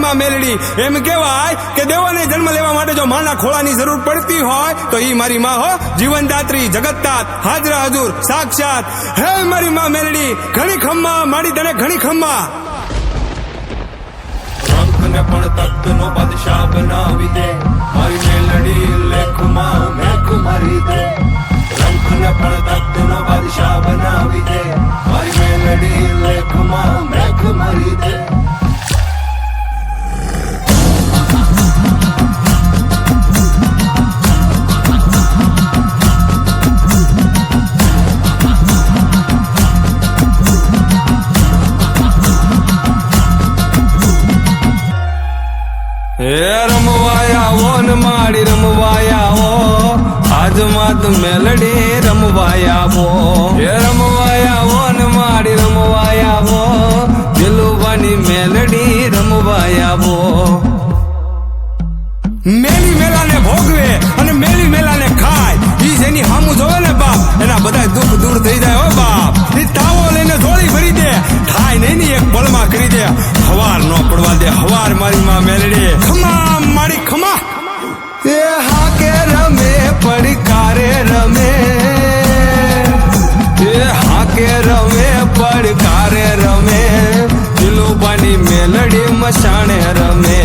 માં મેલડી. એમ કહેવાય કે દેવોને જન્મ લેવા માટે જો માના ખોળાની જરૂર પડતી હોય તો ઈ મારી માં હો, જીવનદાત્રી, જગતતાત, હાજરા હજુર, સાક્ષાત. હે મારી માં મેલડી, ઘણી ખમ્મા માડી તને ઘણી ખમ્મા. રંગને પણ તખ્તનો બાદશાહ બનાવી દે, મારી મેલડી લેખમાં મેખ મારી દે. રંગને પણ તખ્તનો બાદશાહ બનાવી દે, મારી મેલડી લેખમાં મેખ મારી દે. હે રમવાયા ઓ ને માડી રમવાયા ઓ, આજ માત મેલડી રમવાયા ઓ. હે રમવાયા ઓ ને માડી રમવાયા ઓ, દિલુવાની મેલડી રમવાયા ઓ. મેલી મેલાને ભોગવે અને મેલી મેલાને ખાય, ઈ જેની હામું જોવે ને બાપ, એના બધા દુઃખ દૂર થઈ જાય હો બાપ. ઈ તાવો લઈને ધોળી ભરી દે, થાય નહીં ની એક પળમાં કરી દે. હવાર નો પડવા દે, હવાર મારી માં મેલડી. ખમા મારી ખમા. એ હાકે રમે પડકારે રમે, એ હાકે રમે પડકારે રમે, દિલુબાની મેલડી મસાણે રમે.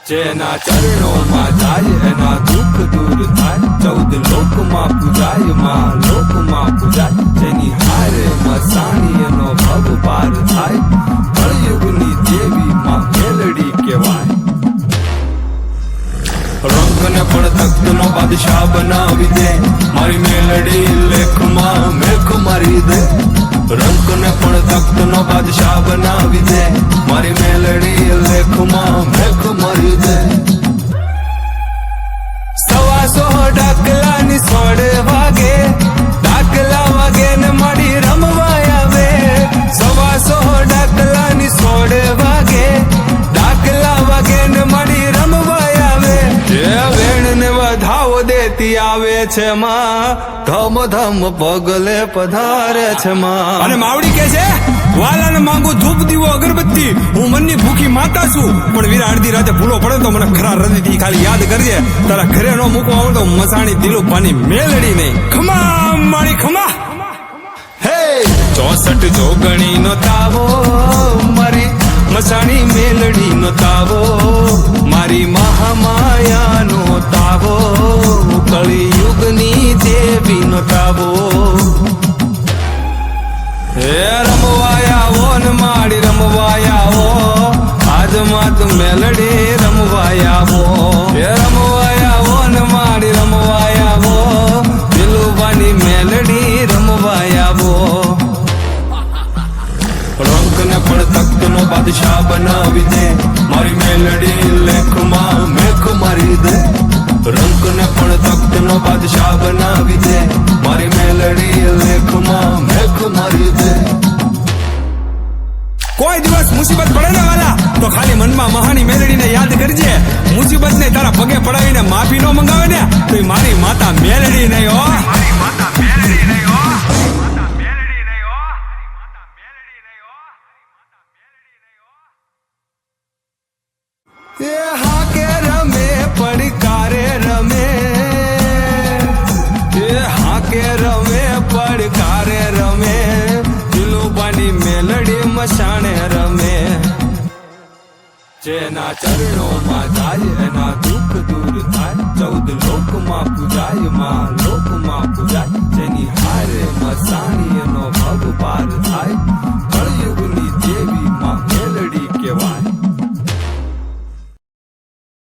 જેના ચરણોમાં જાય એના દુઃખ દૂર થાય, 14 લોકમાં પૂજાય માં લોકમાં પૂજાય. જેની હારે મસાણી એનો ભવ પાર થાય, કળયુગની દેવી માં મેલડી કહેવાય. રંગને પણ તખ્તનો બાદશાહ બનાવી દે, મારી મેલડી લેખમાં મેખ મારી દે. રંગને પણ તખ્તનો બાદશાહ બનાવી દે, મારી મેલડી લેખમાં મેખ મારી દે. 125 ડાકલાની સોડે વાગે, ડાકલા વાગે ને માડી રમવા આવે. 125 ડાકલાની સોડે વાગે, ડાકલા વાગે ને માડી રમવા આવે. એ વેણ ને વધાવો દેતી આવે છે માં, ધમ ધમ પગલે પધારે છે માં. અને માવડી કે છે, વાલાને માંગુ ધૂપ દીવો અગરબત્તી, હું મનની ભૂખી માતા છું. પણ વીરા અડધી રાતે ભૂલો પડે તો મને ખરા હૃદયથી ખાલી યાદ કરજે. તારા ઘરે નો મૂકવા આવે તો મસાણી દિલુભાની મેલડી નહીં. ખમા મારી ખમા. હે 64 જોગણી નો તાવો, મારી મસાણી મેલડી નો તાવો, મારી મહામાયા નો તાવો, કળિયુગની દેવી નો તાવો. હે રમવાયા ઓ ને માડી રમવાયા ઓ, આજ માત મેલડી રમવાયા ઓ. હે રમવાયા ઓ ને માડી રમવાયા ઓ, દિલુબાની મેલડી રમવાયા ઓ. રંગને પણ તખ્તનો બાદશાહ બનાવી દે, મારી મેલડી લેખમાં મેખ મારી દે. રંગને પણ તખ્તનો બાદશાહ બનાવી દે, મારી મેલડી લેખમાં મેખ મારી દે. કોઈ દિવસ મુસીબત પડે ને વાલા તો ખાલી મનમાં મહાની મેલડીને યાદ કરજે. મુસીબત ને તારા પગે પડાવીને માફી નો મંગાવે ને તો ઈ મારી માતા મેલડી નહીં હો. એ હાકે રમે પડકારે રમે, એ હાકે રમે પડકારે રમે, દિલુબાની મેલડી મસાણે રમે. જેના ચરણોમાં જાય એના દુઃખ દૂર થાય, 14 લોકમાં પૂજાય માં લોકમાં પૂજાય. જેની હારે મસાણી